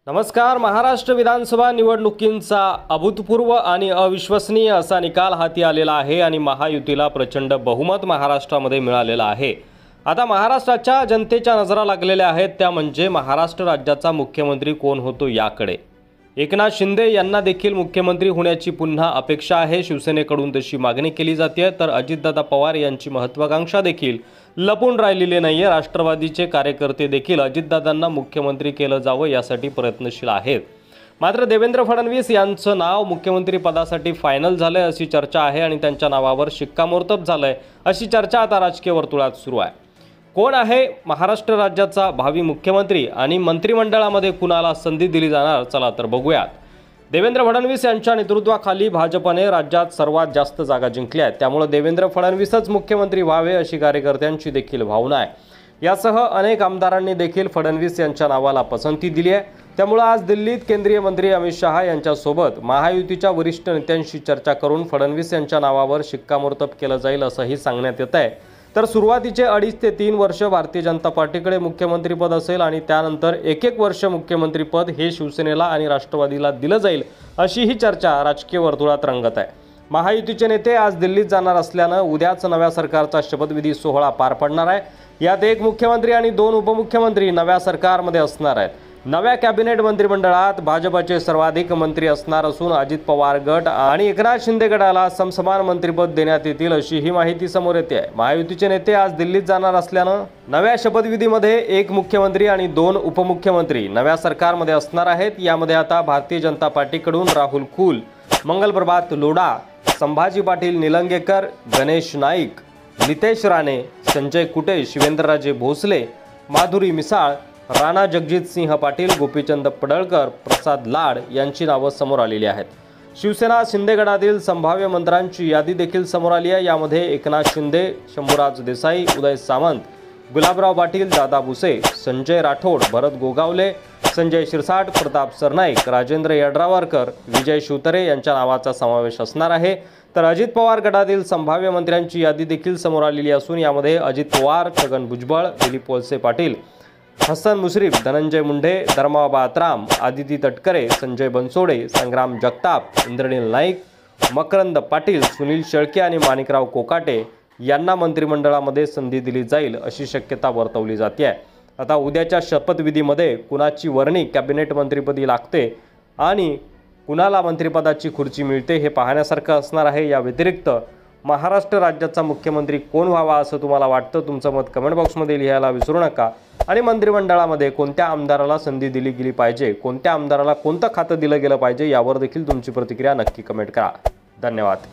नमस्कार। महाराष्ट्र विधानसभा निवडणुकींचा अभूतपूर्व आणि अविश्वसनीय असा निकाल हाती आलेला आहे आणि महायुतीला प्रचंड बहुमत महाराष्ट्रामध्ये मिळालेलं आहे। आता महाराष्ट्राच्या जनतेच्या नजरा लागलेल्या आहेत त्या म्हणजे महाराष्ट्र राज्याचा मुख्यमंत्री कोण होतो याकडे। एकनाथ शिंदे यांना देखील मुख्यमंत्री होण्याची पुन्हा अपेक्षा आहे। शिवसेनेकडून तशी मागणी केली जाते तर अजितदादा पवार यांची महत्त्वाकांक्षा देखील लपून राहिलेली नाहीये। राष्ट्रवादीचे कार्यकर्ते देखील अजितदादांना मुख्यमंत्री केलं जावं यासाठी प्रयत्नशील आहेत। मात्र देवेंद्र फडणवीस यांचं नाव मुख्यमंत्री पदासाठी फायनल झालंय अशी चर्चा आहे आणि त्यांच्या नावावर शिक्कामोर्तब झालंय अशी चर्चा आता राजकीय वर्तुळात सुरू आहे। कोण आहे महाराष्ट्र राज्याचा भावी मुख्यमंत्री आणि मंत्रिमंडळामध्ये कुणाला संधी दिली जाणार, चला तर बघूयात। देवेंद्र फडणवीस यांच्या नेतृत्वाखाली भाजपने राज्यात सर्वात जास्त जागा जिंकल्या आहेत, त्यामुळे देवेंद्र फडणवीसच मुख्यमंत्री व्हावे अशी कार्यकर्त्यांची देखील भावना आहे। यासह अनेक आमदारांनी देखील फडणवीस यांच्या नावाला पसंती दिली आहे। त्यामुळे आज दिल्लीत केंद्रीय मंत्री अमित शहा यांच्यासोबत महायुतीच्या वरिष्ठ नेत्यांशी चर्चा करून फडणवीस यांच्या नावावर शिक्कामोर्तब केलं जाईल असंही सांगण्यात येत आहे। तर सुरुवातीचे 2.5 ते 3 वर्ष भारतीय जनता पार्टीकडे मुख्यमंत्रीपद असेल आणि त्यानंतर 1-1 वर्ष मुख्यमंत्रीपद हे शिवसेनेला आणि राष्ट्रवादीला दिलं जाईल अशी ही चर्चा राजकीय वर्तुळात रंगत आहे। महायुतीचे नेते आज दिल्लीत जाणार असल्यानं उद्याच नव्या सरकारचा शपथविधी सोहळा पार पडणार आहे। यात 1 मुख्यमंत्री आणि 2 उपमुख्यमंत्री नव्या सरकारमध्ये असणार आहेत। नव्या कॅबिनेट मंत्रिमंडळात भाजपचे सर्वाधिक मंत्री असणार असून अजित पवार गट आणि एकनाथ शिंदे गटाला समसमान मंत्रिपद देण्यात येतील अशी ही माहिती समोर येते आहे। महायुतीचे नेते आज दिल्लीत जाणार असल्यानं नव्या शपथविधीमध्ये 1 मुख्यमंत्री आणि 2 उपमुख्यमंत्री नव्या सरकारमध्ये असणार आहेत। यामध्ये आता भारतीय जनता पार्टीकडून राहुल कुल, मंगलप्रभात लोढा, संभाजी पाटील निलंगेकर, गणेश नाईक, नितेश राणे, संजय कुटे, शिवेंद्रराजे भोसले, माधुरी मिसाळ, राणा जगजित सिंह पाटील, गोपीचंद पडळकर, प्रसाद लाड यांची नावं समोर आलेली आहेत। शिवसेना शिंदे गटातील संभाव्य मंत्र्यांची यादी देखील समोर आली आहे। यामध्ये एकनाथ शिंदे, शंभूराज देसाई, उदय सामंत, गुलाबराव पाटील, दादा भुसे, संजय राठोड, भरत गोगावले, संजय शिरसाट, प्रताप सरनाईक, राजेंद्र यड्रावकर, विजय शिवतरे यांच्या नावाचा समावेश असणार आहे। तर अजित पवार गटातील संभाव्य मंत्र्यांची यादी देखील समोर आलेली असून यामध्ये अजित पवार, छगन भुजबळ, दिलीप वळसे पाटील, हसन मुश्रीफ, धनंजय मुंडे, धर्माबा आत्राम, आदिती तटकरे, संजय बनसोडे, संग्राम जगताप, इंद्रनील नाईक, मकरंद पाटील, सुनील शेळके आणि माणिकराव कोकाटे यांना मंत्रिमंडळामध्ये संधी दिली जाईल अशी शक्यता वर्तवली जाते आहे। आता उद्याच्या शपथविधीमध्ये कुणाची वर्णी कॅबिनेट मंत्रिपदी लागते आणि कुणाला मंत्रिपदाची खुर्ची मिळते हे पाहण्यासारखं असणार आहे। या व्यतिरिक्त महाराष्ट्र राज्याचा मुख्यमंत्री कोण व्हावा असं तुम्हाला वाटतं? तुमचं मत कमेंट बॉक्समध्ये लिहायला विसरू नका। आणि मंत्रिमंडळामध्ये कोणत्या आमदाराला संधी दिली गेली पाहिजे, कोणत्या आमदाराला कोणतं खातं दिलं गेलं पाहिजे यावर देखील तुमची प्रतिक्रिया नक्की कमेंट करा। धन्यवाद।